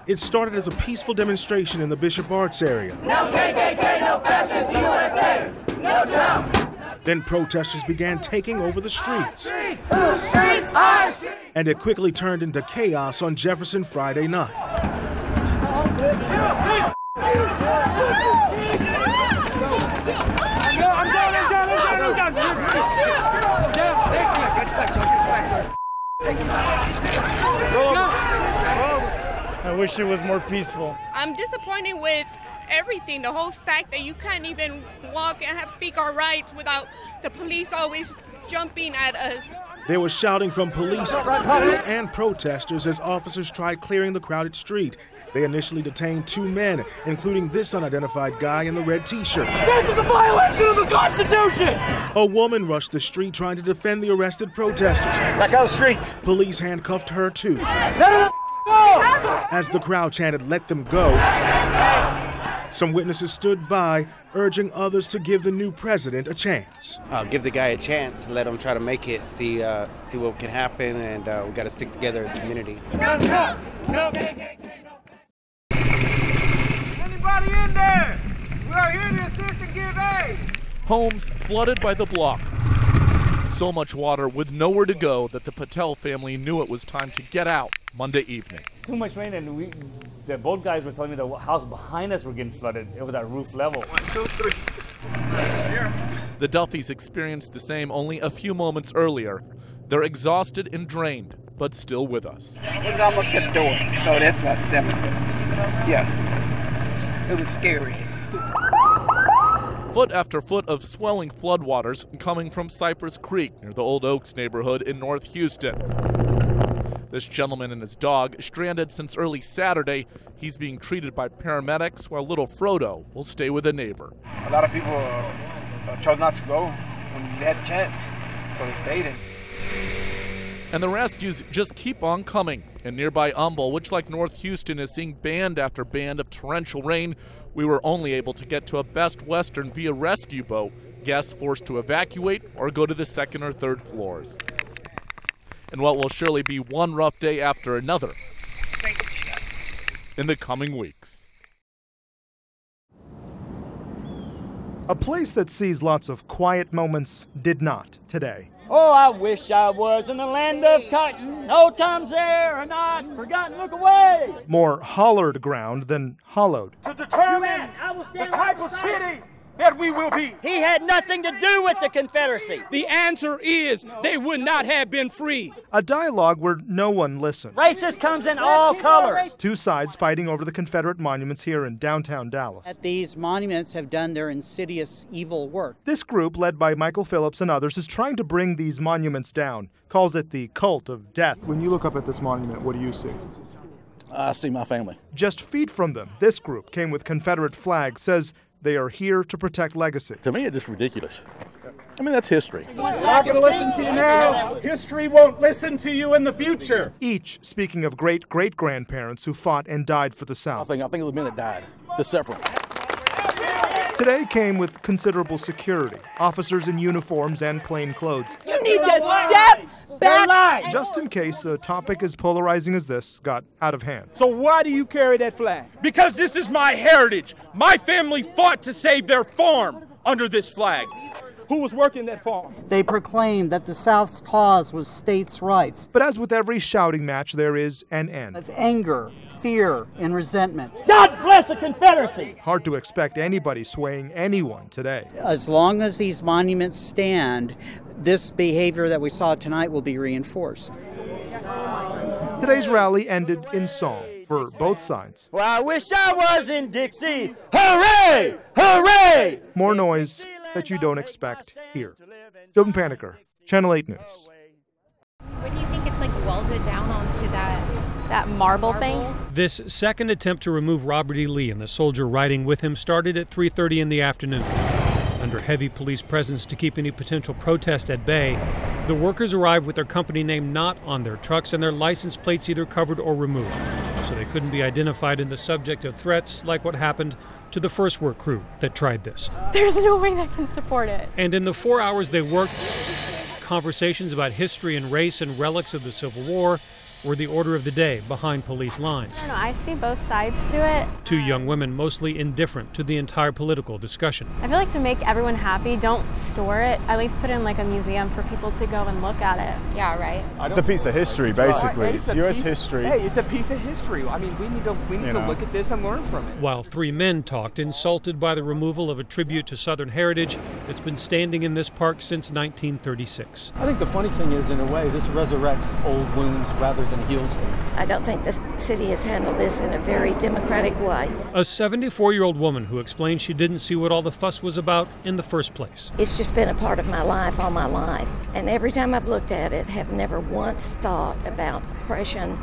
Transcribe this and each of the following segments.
It started as a peaceful demonstration in the Bishop Arts area. No KKK, no fascist USA, no Trump. Then protesters began taking over the streets. Streets are streets. And it quickly turned into chaos on Jefferson Friday night. I wish it was more peaceful. I'm disappointed with everything, the whole fact that you can't even walk and speak our rights without the police always jumping at us. There was shouting from police and protesters as officers tried clearing the crowded street. They initially detained 2 men, including this unidentified guy in the red t-shirt. This is a violation of the Constitution! A woman rushed the street trying to defend the arrested protesters. Back out of the street. Police handcuffed her too. Let them go! As the crowd chanted, "Let them go," some witnesses stood by, urging others to give the new president a chance. Give the guy a chance, let him try to make it, see what can happen, and we got to stick together as a community. No, no, no. Anybody in there? We are here to assist and give aid. Homes flooded by the block. So much water with nowhere to go that the Patel family knew it was time to get out Monday evening. It's too much rain, and the boat guys were telling me the house behind us were getting flooded. It was at roof level. 1, 2, 3. The Duffys experienced the same only a few moments earlier. They're exhausted and drained, but still with us. It was almost to the door, so that's about 7 foot. Yeah. It was scary. Foot after foot of swelling floodwaters coming from Cypress Creek near the Old Oaks neighborhood in North Houston. This gentleman and his dog stranded since early Saturday. He's being treated by paramedics while little Frodo will stay with a neighbor. A lot of people chose not to go when they had the chance, so they stayed in. And the rescues just keep on coming. In nearby Humble, which like North Houston is seeing band after band of torrential rain, we were only able to get to a Best Western via rescue boat, guests forced to evacuate or go to the 2nd or 3rd floors. And what will surely be one rough day after another in the coming weeks. A place that sees lots of quiet moments did not today. Oh, I wish I was in the land of cotton. Old times there are not forgotten. Look away. More hollered ground than hollowed. To determine the type of city that we will be. He had nothing to do with the Confederacy. The answer is they would not have been free. A dialogue where no one listened. Racist comes in all colors. 2 sides fighting over the Confederate monuments here in downtown Dallas. These monuments have done their insidious evil work. This group, led by Michael Phillips and others, is trying to bring these monuments down. Calls it the cult of death. When you look up at this monument, what do you see? I see my family. Just feet from them, this group came with Confederate flags, says they are here to protect legacy. To me, it's just ridiculous. I mean, that's history. We're not going to listen to you now. History won't listen to you in the future. Each speaking of great-great-grandparents who fought and died for the South. I think it was men that died. The several. Today came with considerable security, officers in uniforms and plain clothes. You need to step back. Just in case a topic as polarizing as this got out of hand. So why do you carry that flag? Because this is my heritage. My family fought to save their farm under this flag. Who was working that farm? They proclaimed that the South's cause was states' rights. But as with every shouting match, there is an end. Of anger, fear, and resentment. God bless the Confederacy! Hard to expect anybody swaying anyone today. As long as these monuments stand, this behavior that we saw tonight will be reinforced. Today's rally ended in song for both sides. Well, I wish I was in Dixie. Hooray! Hooray! More noise that you don't expect here. Jordan Paniker, Channel 8 News. What do you think it's like welded down onto that marble thing? This second attempt to remove Robert E. Lee and the soldier riding with him started at 3:30 in the afternoon. Under heavy police presence to keep any potential protest at bay, the workers arrived with their company name not on their trucks and their license plates either covered or removed, so they couldn't be identified in the subject of threats like what happened to the first work crew that tried this. There's no way that can support it. And in the 4 hours they worked, conversations about history and race and relics of the Civil War were the order of the day behind police lines. I don't know, I see both sides to it. Two young women mostly indifferent to the entire political discussion. I feel like to make everyone happy, don't store it. At least put it in like a museum for people to go and look at it. Yeah, right? It's a piece of history, basically. It's U.S. history. Hey, it's a piece of history. I mean, we need to look at this and learn from it. While three men talked, insulted by the removal of a tribute to Southern heritage that's been standing in this park since 1936. I think the funny thing is, in a way, this resurrects old wounds rather than heals them. I don't think the city has handled this in a very democratic way. A 74-year-old woman who explained she didn't see what all the fuss was about in the first place. It's just been a part of my life all my life. And every time I've looked at it, have never once thought about oppression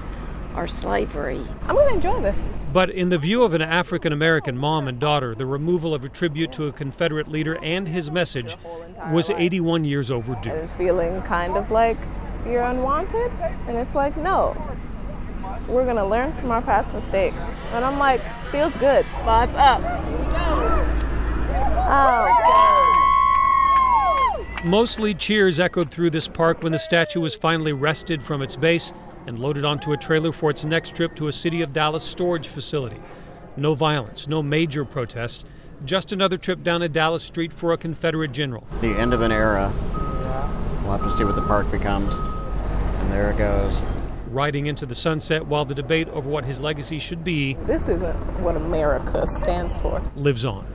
or slavery. I'm going to enjoy this. But in the view of an African-American mom and daughter, the removal of a tribute to a Confederate leader and his message was 81 years overdue. And feeling kind of like you're unwanted. And it's like, no, we're going to learn from our past mistakes. And I'm like, feels good. Vibes up. Oh, God. Mostly cheers echoed through this park when the statue was finally wrested from its base and loaded onto a trailer for its next trip to a City of Dallas storage facility. No violence, no major protests, just another trip down a Dallas street for a Confederate general. The end of an era. We'll have to see what the park becomes. And there it goes. Riding into the sunset while the debate over what his legacy should be. This isn't what America stands for. Lives on.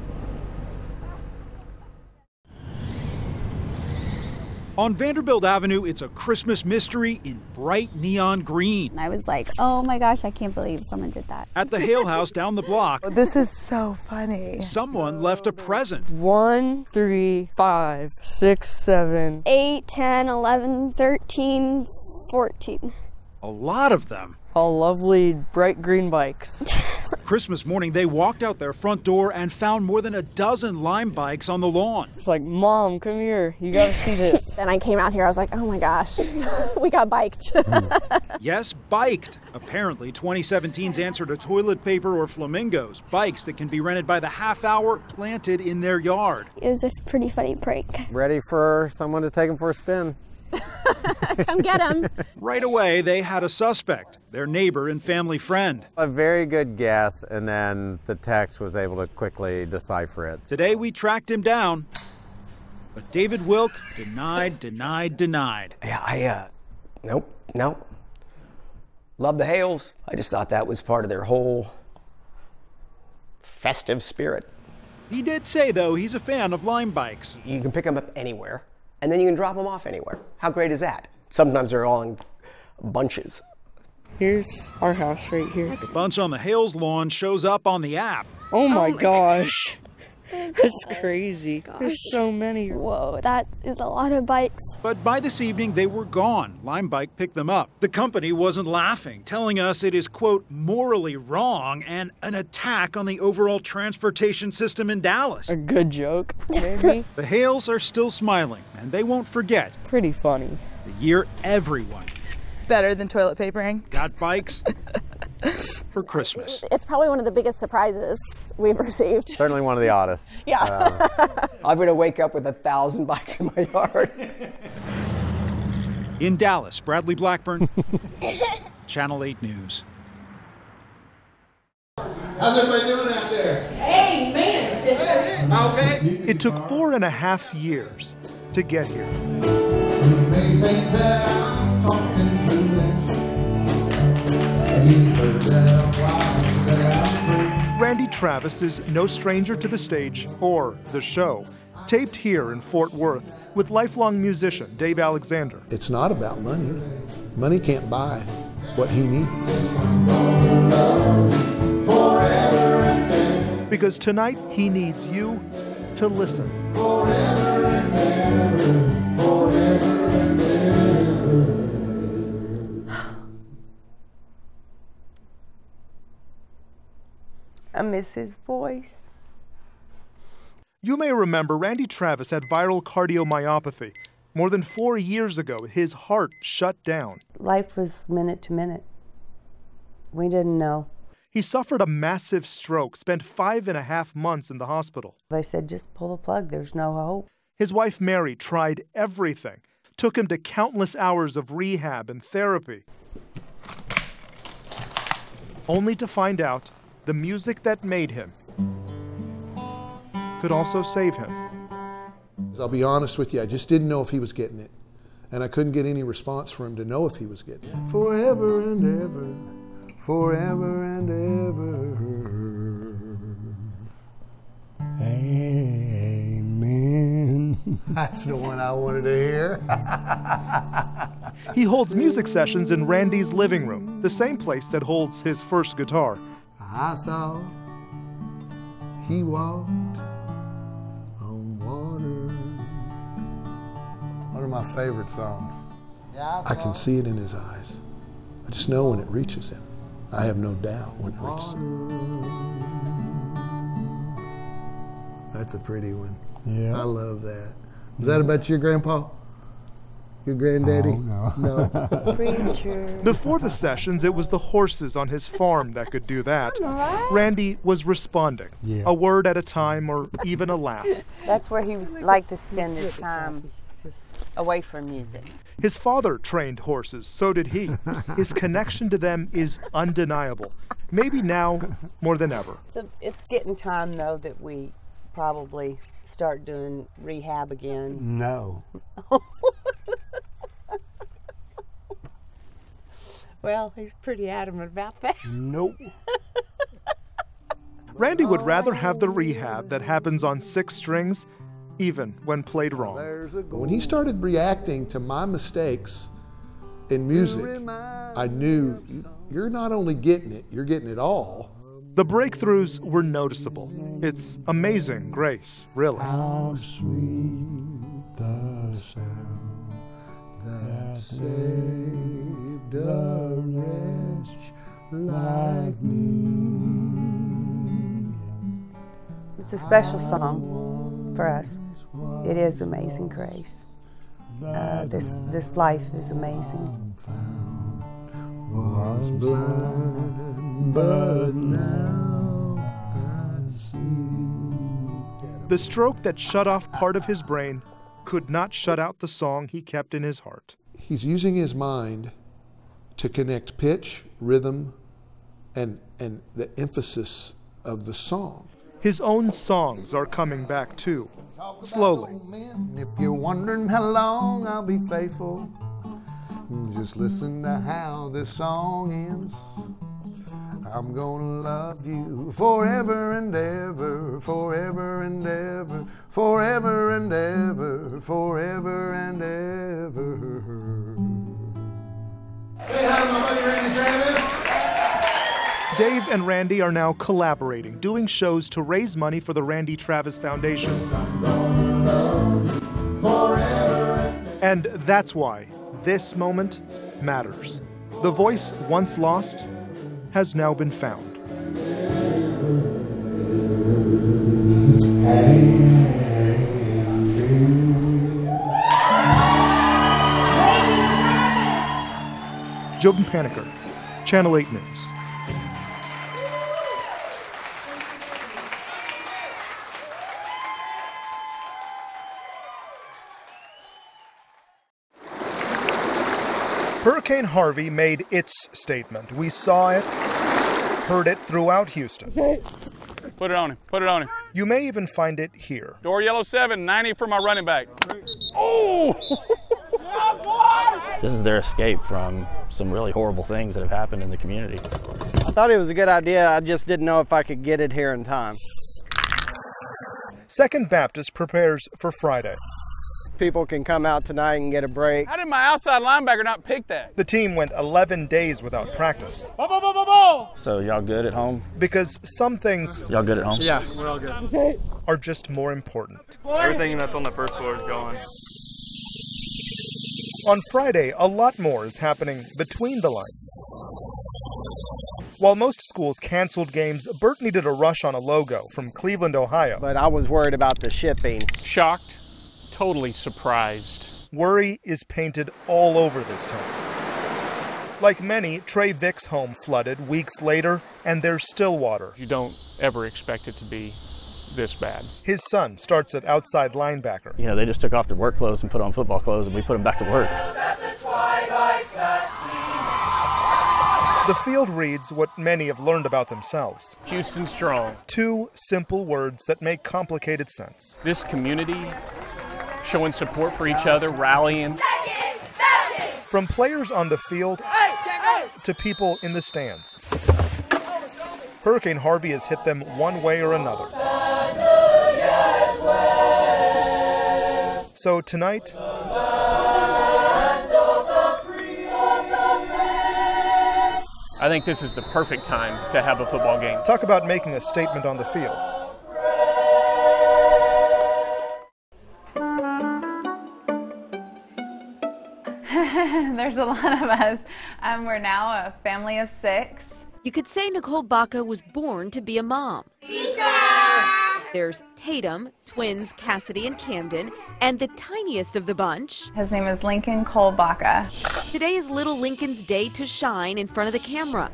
On Vanderbilt Avenue, it's a Christmas mystery in bright neon green. And I was like, oh my gosh, I can't believe someone did that. At the Hale House down the block, This is so funny. someone left a present. 1, 3, 5, 6, 7, 8, 10, 11, 13, 14. A lot of them. All lovely bright green bikes. Christmas morning, they walked out their front door and found more than a dozen Lime bikes on the lawn. It's like, Mom, come here. You gotta see this. Then I came out here, I was like, oh my gosh, we got biked. Yes, biked. Apparently, 2017's answer to toilet paper or flamingos, bikes that can be rented by the half hour planted in their yard. It was a pretty funny prank. Ready for someone to take them for a spin. Come get him. Right away, they had a suspect, their neighbor and family friend. A very good guess, and then the text was able to quickly decipher it. Today, we tracked him down, but David Wilk denied. Yeah, nope. Love the Hales. I just thought that was part of their whole festive spirit. He did say, though, he's a fan of Lime bikes. You can pick them up anywhere, and then you can drop them off anywhere. How great is that? Sometimes they're all in bunches. Here's our house right here. The bunch on the Hales lawn shows up on the app. Oh my gosh. That's crazy. There's so many. Whoa, that is a lot of bikes. But by this evening, they were gone. Lime Bike picked them up. The company wasn't laughing, telling us it is, quote, morally wrong and an attack on the overall transportation system in Dallas. A good joke, maybe? The Hales are still smiling, and they won't forget. Pretty funny. The year everyone Better than toilet papering. got bikes for Christmas. It's probably one of the biggest surprises we've received. Certainly one of the oddest. Yeah. I'm gonna wake up with 1,000 bikes in my yard. In Dallas, Bradley Blackburn, Channel 8 News. How's everybody doing out there? Amen, sister. Okay. It took 4.5 years to get here. You may think that I'm talking through this. You heard that I'm lying, that I'm free. Randy Travis is no stranger to the stage or the show. Taped here in Fort Worth with lifelong musician Dave Alexander. It's not about money. Money can't buy what he needs. Because tonight he needs you to listen. I miss his voice. You may remember Randy Travis had viral cardiomyopathy. More than 4 years ago, his heart shut down. Life was minute to minute. We didn't know. He suffered a massive stroke, spent 5.5 months in the hospital. They said, just pull the plug, there's no hope. His wife Mary tried everything, took him to countless hours of rehab and therapy. only to find out the music that made him could also save him. I'll be honest with you, I just didn't know if he was getting it. And I couldn't get any response from him to know if he was getting it. Forever and ever, forever and ever. Amen. That's the one I wanted to hear. He holds music sessions in Randy's living room, the same place that holds his first guitar. I thought he walked on water. One of my favorite songs. I can see it in his eyes. I just know when it reaches him. I have no doubt when it reaches him. That's a pretty one. Yeah. I love that. Is that about your grandpa? Your granddaddy? Oh, no. Preacher. Before the sessions, it was the horses on his farm that could do that. Randy was responding, a word at a time or even a laugh. That's where he liked to spend his time, away from music. His father trained horses, so did he. His connection to them is undeniable, maybe now more than ever. It's getting time, though, that we probably start doing rehab again. No. Well, he's pretty adamant about that. Nope. Randy would rather have the rehab that happens on 6 strings, even when played wrong. When he started reacting to my mistakes in music, I knew you're not only getting it, you're getting it all. The breakthroughs were noticeable. It's amazing grace, really. How sweet the sound that saved a wretch like me. It's a special song for us. It is Amazing Grace. This life is amazing. Was blind, but now I see. The stroke that shut off part of his brain could not shut out the song he kept in his heart. He's using his mind to connect pitch, rhythm, and the emphasis of the song. His own songs are coming back too, slowly. If you're wondering how long I'll be faithful, just listen to how this song ends. I'm gonna love you forever and ever, forever and ever, forever and ever, forever and ever. Say hi to my buddy Randy Travis. Dave and Randy are now collaborating, doing shows to raise money for the Randy Travis Foundation. And that's why this moment matters. The voice once lost has now been found. Jobin Paniker, Channel 8 News. Hurricane Harvey made its statement. We saw it, heard it throughout Houston. Put it on him. Put it on him. You may even find it here. Door yellow 7, 90 for my running back. Oh! This is their escape from some really horrible things that have happened in the community. I thought it was a good idea. I just didn't know if I could get it here in time. Second Baptist prepares for Friday. People can come out tonight and get a break. How did my outside linebacker not pick that? The team went 11 days without practice. So y'all good at home? Because some things... Y'all good at home? Yeah, we're all good. ...are just more important. Everything that's on the first floor is gone. On Friday, a lot more is happening between the lines. While most schools canceled games, Bert needed a rush on a logo from Cleveland, Ohio. But I was worried about the shipping. Shocked. Totally surprised. Worry is painted all over this town. Like many, Trey Vick's home flooded weeks later, and there's still water. You don't ever expect it to be this bad. His son starts at outside linebacker. You know, they just took off their work clothes and put on football clothes, and we put them back to work. The field reads what many have learned about themselves. Houston strong. 2 simple words that make complicated sense. This community, showing support for each other, rallying. From players on the field to people in the stands. Hurricane Harvey has hit them one way or another. So tonight, I think this is the perfect time to have a football game. Talk about making a statement on the field. There's a lot of us. We're now a family of 6. You could say Nicole Baca was born to be a mom. Pizza! There's Tatum, twins Cassidy and Camden, and the tiniest of the bunch. His name is Lincoln Cole Baca. Today is little Lincoln's day to shine in front of the camera.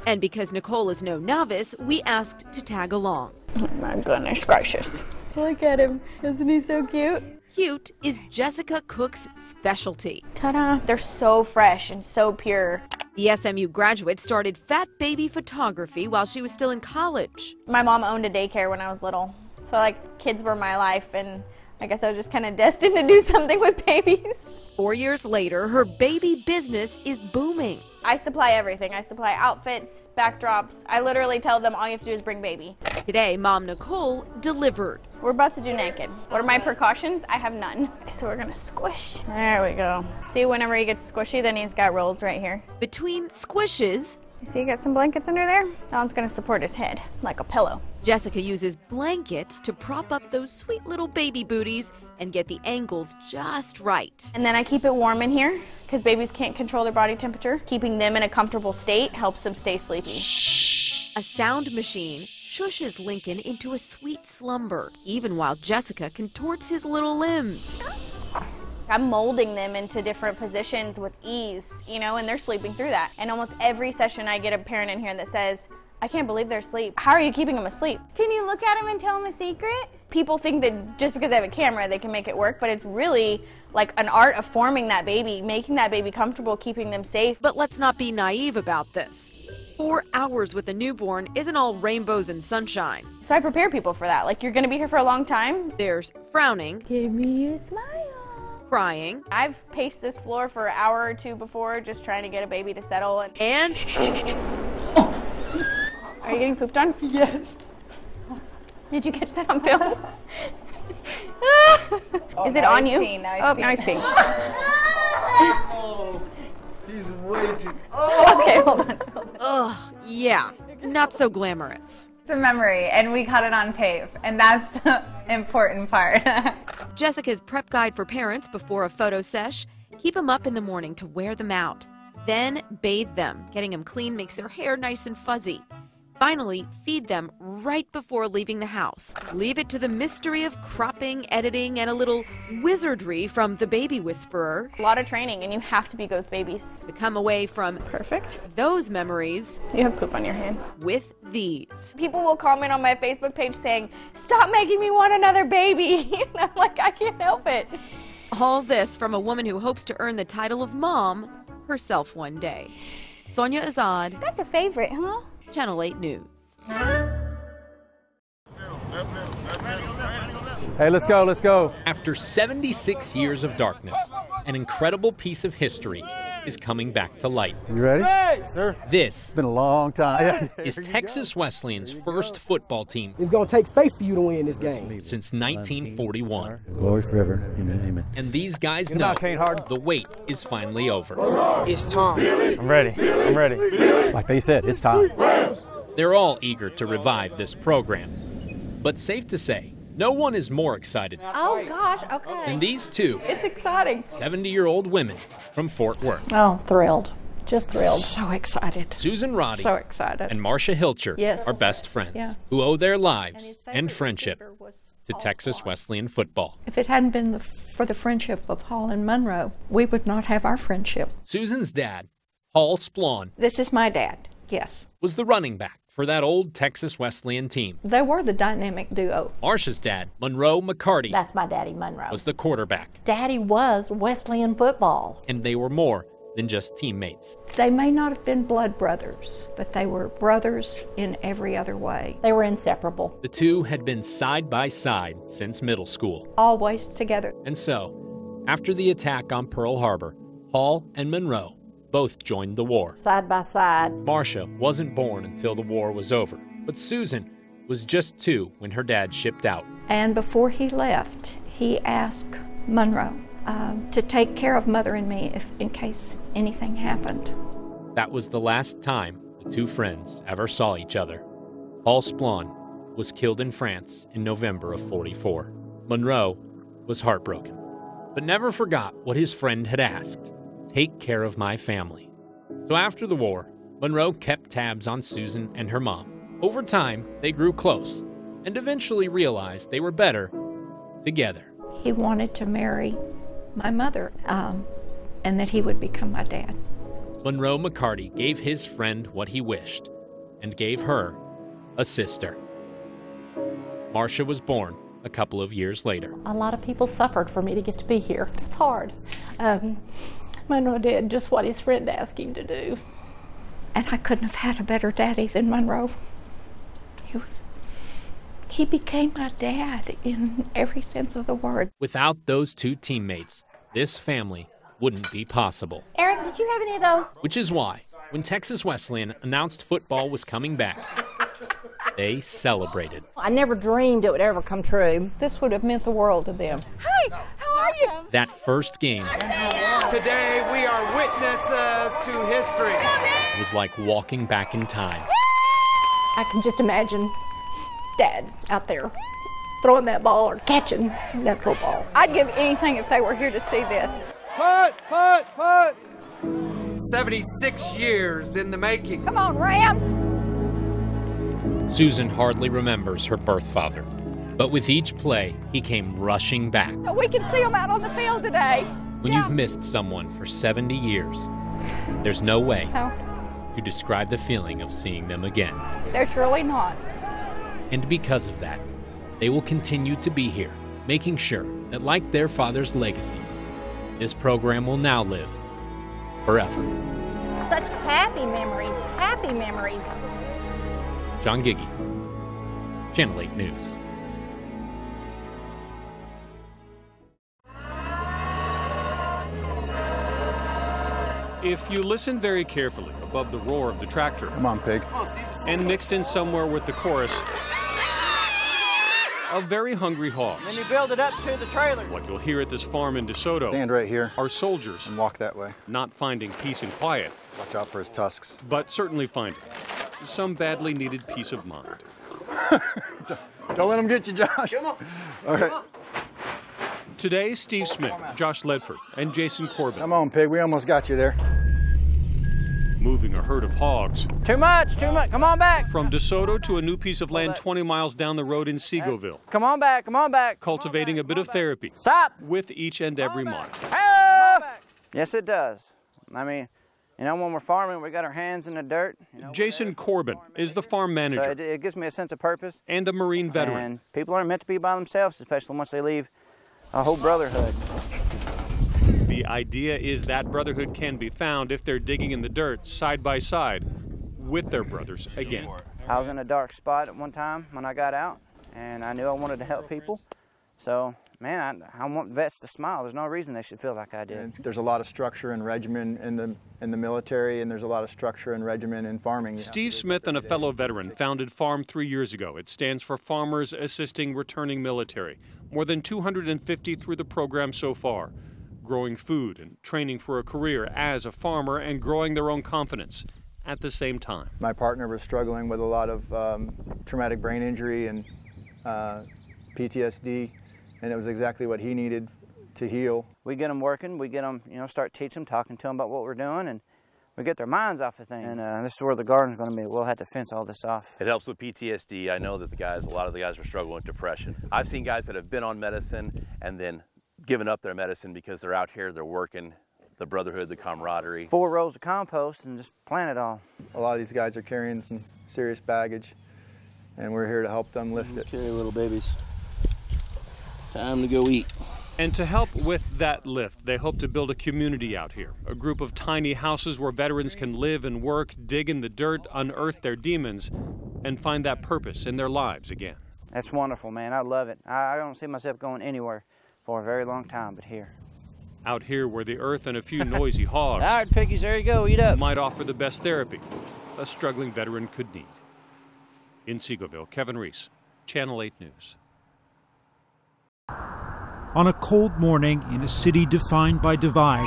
And because Nicole is no novice, we asked to tag along. Oh my goodness gracious. Look at him. Isn't he so cute? Cute is Jessica Cook's specialty. Ta-da. They're so fresh and so pure. The SMU graduate started fat baby photography while she was still in college. My mom owned a daycare when I was little. So like kids were my life, and I guess I was just kind of destined to do something with babies. 4 years later, her baby business is booming. I supply everything. I supply outfits, backdrops. I literally tell them all you have to do is bring baby. Today, Mom Nicole delivered. We're about to do naked. What are my precautions? I have none. So we're gonna squish. There we go. See, whenever he gets squishy, then he's got rolls right here. Between squishes, you see, you got some blankets under there? That one's gonna support his head, like a pillow. Jessica uses blankets to prop up those sweet little baby booties and get the angles just right. And then I keep it warm in here, because babies can't control their body temperature. Keeping them in a comfortable state helps them stay sleepy. A sound machine shushes Lincoln into a sweet slumber, even while Jessica contorts his little limbs. I'm molding them into different positions with ease, you know, and they're sleeping through that. And almost every session I get a parent in here that says, I can't believe they're asleep. How are you keeping them asleep? Can you look at them and tell them a secret? People think that just because they have a camera, they can make it work, but it's really like an art of forming that baby, making that baby comfortable, keeping them safe. But let's not be naive about this. 4 hours with a newborn isn't all rainbows and sunshine. So I prepare people for that. Like, you're gonna be here for a long time. There's frowning. Give me a smile. Crying. I've paced this floor for an hour or two before, just trying to get a baby to settle. And are you getting pooped on? Yes. Did you catch that on film? Is it on you? Now he's peeing. Oh, he's way too... Okay, hold on. Ugh, yeah, not so glamorous. It's a memory, and we caught it on tape, and that's the important part. Jessica's prep guide for parents before a photo sesh: keep them up in the morning to wear them out. Then bathe them. Getting them clean makes their hair nice and fuzzy. Finally, feed them right before leaving the house. Leave it to the mystery of cropping, editing, and a little wizardry from the baby whisperer. A lot of training, and you have to be good with babies. To come away from those memories. You have poop on your hands. With these. People will comment on my Facebook page saying, "Stop making me want another baby." And I'm like, I can't help it. All this from a woman who hopes to earn the title of mom herself one day. Sonia Azad. That's a favorite, huh? Channel 8 News. Hey, let's go, let's go. After 76 years of darkness, an incredible piece of history is coming back to light. You ready? Yes, sir. This It's been a long time. is Texas Wesleyan's first football team It's going to take faith for you to win this game. since 1941. Glory forever. Amen, amen. And these guys Get him know out, Kane Hard. the wait is finally over. It's time. I'm ready. I'm ready. Like they said, it's time. They're all eager to revive this program. But safe to say, no one is more excited Oh, gosh, okay. than these two It's exciting. 70-year-old women from Fort Worth. Oh, thrilled. Just thrilled. So excited. Susan Roddy So excited. and Marcia Hilcher Yes. are best friends Yeah. who owe their lives and friendship to Texas Wesleyan football. If it hadn't been for the friendship of Hall and Monroe, we would not have our friendship. Susan's dad, Paul Splawn, This is my dad, yes. was the running back for that old Texas Wesleyan team. They were the dynamic duo. Marcia's dad, Monroe McCarty, That's my daddy, Monroe. was the quarterback. Daddy was Wesleyan football. And they were more than just teammates. They may not have been blood brothers, but they were brothers in every other way. They were inseparable. The two had been side by side since middle school. Always together. And so, after the attack on Pearl Harbor, Hall and Monroe both joined the war. Side by side. Marcia wasn't born until the war was over, but Susan was just 2 when her dad shipped out. And before he left, he asked Monroe to take care of Mother and me in case anything happened. That was the last time the two friends ever saw each other. Paul Splawn was killed in France in November of '44. Monroe was heartbroken, but never forgot what his friend had asked: take care of my family. So after the war, Monroe kept tabs on Susan and her mom. Over time, they grew close and eventually realized they were better together. He wanted to marry my mother, and that he would become my dad. Monroe McCarty gave his friend what he wished and gave her a sister. Marcia was born a couple of years later. A lot of people suffered for me to get to be here. It's hard. Monroe did just what his friend asked him to do. And I couldn't have had a better daddy than Monroe. He became my dad in every sense of the word. Without those two teammates, this family wouldn't be possible. Eric, did you have any of those? Which is why, when Texas Wesleyan announced football was coming back, they celebrated. I never dreamed it would ever come true. This would have meant the world to them. Hi, how are you? That first game today we are witnesses to history. Was like walking back in time. I can just imagine Dad out there throwing that ball or catching that football. I'd give anything if they were here to see this. Putt, putt, putt. 76 years in the making. Come on, Rams. Susan hardly remembers her birth father, but with each play, he came rushing back. We can see them out on the field today. When you've missed someone for 70 years, there's no way to describe the feeling of seeing them again. There's really not. And because of that, they will continue to be here, making sure that, like their father's legacy, this program will now live forever. Such happy memories, happy memories. John Giggy, Channel 8 News. If you listen very carefully above the roar of the tractor, Come on, pig. and mixed in somewhere with the chorus of very hungry hogs, Then you build it up to the trailer. what you'll hear at this farm in DeSoto Stand right here are soldiers and walk that way. not finding peace and quiet, Watch out for his tusks. but certainly finding some badly needed peace of mind. Don't let him get you, Josh. Come on. All right. Today, Steve Smith, Josh Ledford, and Jason Corbin Come on, pig. We almost got you there. moving a herd of hogs Too much, too much. Come on back. from DeSoto to a new piece of land 20 miles down the road in Seagoville, Come on back, come on back. cultivating a bit of therapy Stop. with each and every month. Yes, it does. I mean, you know, when we're farming, we got our hands in the dirt. Jason Corbin is the farm So manager it gives me a sense of purpose. and a Marine veteran. And people aren't meant to be by themselves, especially once they leave a whole brotherhood. The idea is that brotherhood can be found if they're digging in the dirt side by side with their brothers again. I was in a dark spot at one time when I got out, and I knew I wanted to help people. So, man, I want vets to smile. There's no reason they should feel like I did. And there's a lot of structure and regimen in the military, and there's a lot of structure and regimen in farming. Steve Smith and a fellow veteran founded Farm 3 years ago. It stands for Farmers Assisting Returning Military. More than 250 through the program so far, growing food and training for a career as a farmer and growing their own confidence at the same time. My partner was struggling with a lot of traumatic brain injury and PTSD, and it was exactly what he needed to heal. We get them working, we get them, start teaching them, talking to them about what we're doing, and we get their minds off of things. And this is where the garden's going to be. We'll have to fence all this off. It helps with PTSD. I know that a lot of the guys are struggling with depression. I've seen guys that have been on medicine and then given up their medicine because they're out here, they're working, the brotherhood, the camaraderie. 4 rows of compost and just plant it all. A lot of these guys are carrying some serious baggage, and we're here to help them lift it. Okay, little babies. Time to go eat. And to help with that lift, they hope to build a community out here, a group of tiny houses where veterans can live and work, dig in the dirt, unearth their demons, and find that purpose in their lives again. That's wonderful, man. I love it. I don't see myself going anywhere for a very long time but here. Out here where the earth and a few noisy hogs All right, piggies, there you go, eat up. might offer the best therapy a struggling veteran could need. In Seagoville, Kevin Reese, Channel 8 News. On a cold morning in a city defined by divide,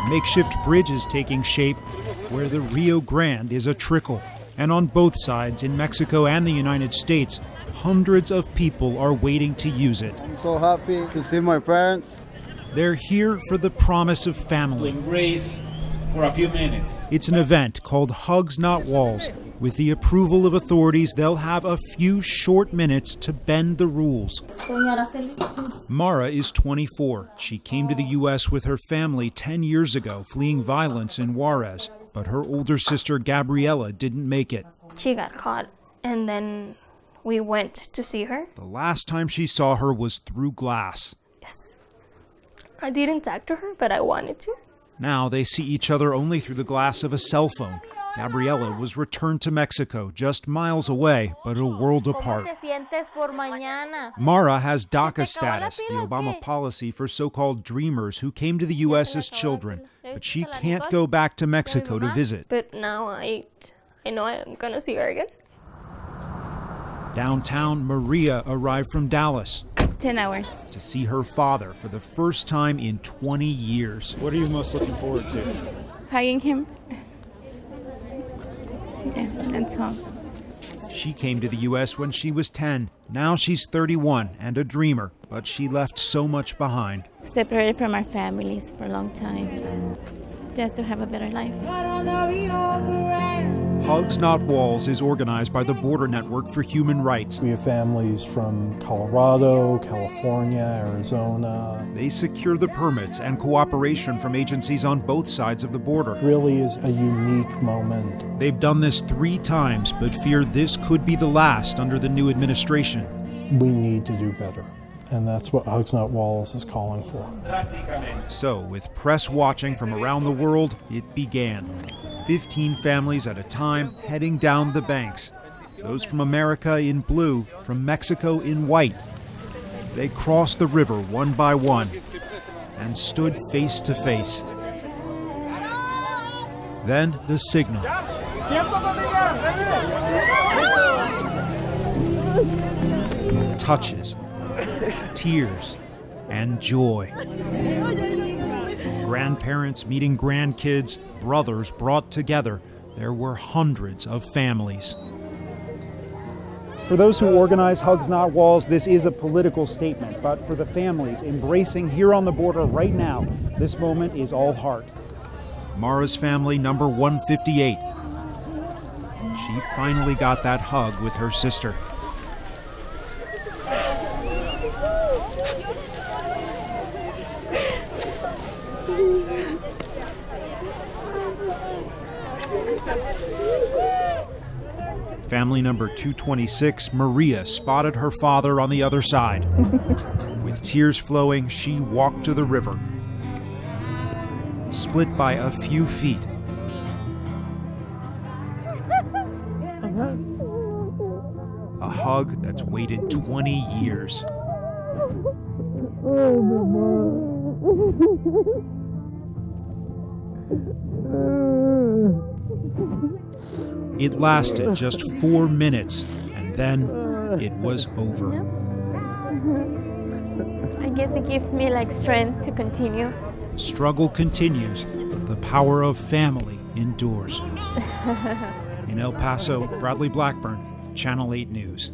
a makeshift bridge is taking shape where the Rio Grande is a trickle. And on both sides, in Mexico and the United States, hundreds of people are waiting to use it. I'm so happy to see my parents. They're here for the promise of family. Embrace for a few minutes. It's an event called Hugs Not Walls. With the approval of authorities, they'll have a few short minutes to bend the rules. Mara is 24. She came to the U.S. with her family 10 years ago, fleeing violence in Juarez. But her older sister, Gabriela, didn't make it. She got caught, and then we went to see her. The last time she saw her was through glass. Yes. I didn't talk to her, but I wanted to. Now they see each other only through the glass of a cell phone. Gabriela was returned to Mexico, just miles away, but a world apart. Mara has DACA status, the Obama policy for so-called dreamers who came to the U.S. as children, but she can't go back to Mexico to visit. But now I know I'm going to see her again. Downtown, Maria arrived from Dallas 10 hours to see her father for the first time in 20 years. What are you most looking forward to? Hugging him. Yeah, that's all. She came to the U.S. when she was 10. Now she's 31 and a dreamer, but she left so much behind. Separated from our families for a long time, just to have a better life. Hugs Not Walls is organized by the Border Network for Human Rights. We have families from Colorado, California, Arizona. They secure the permits and cooperation from agencies on both sides of the border. It really is a unique moment. They've done this 3 times, but fear this could be the last under the new administration. We need to do better, and that's what Hugs Not Walls is calling for. So, with press watching from around the world, it began. 15 families at a time heading down the banks. Those from America in blue, from Mexico in white. They crossed the river one by one and stood face to face. Then the signal. Touches, tears, and joy. Grandparents meeting grandkids, brothers brought together. There were hundreds of families. For those who organize Hugs Not Walls, this is a political statement, but for the families embracing here on the border right now, this moment is all heart. Mara's family, number 158. She finally got that hug with her sister. Family number 226, Maria, spotted her father on the other side. With tears flowing, she walked to the river, split by a few feet. A hug that's waited 20 years. It lasted just 4 minutes, and then it was over. I guess it gives me like strength to continue. The struggle continues, but the power of family endures. In El Paso, Bradley Blackburn, Channel 8 News.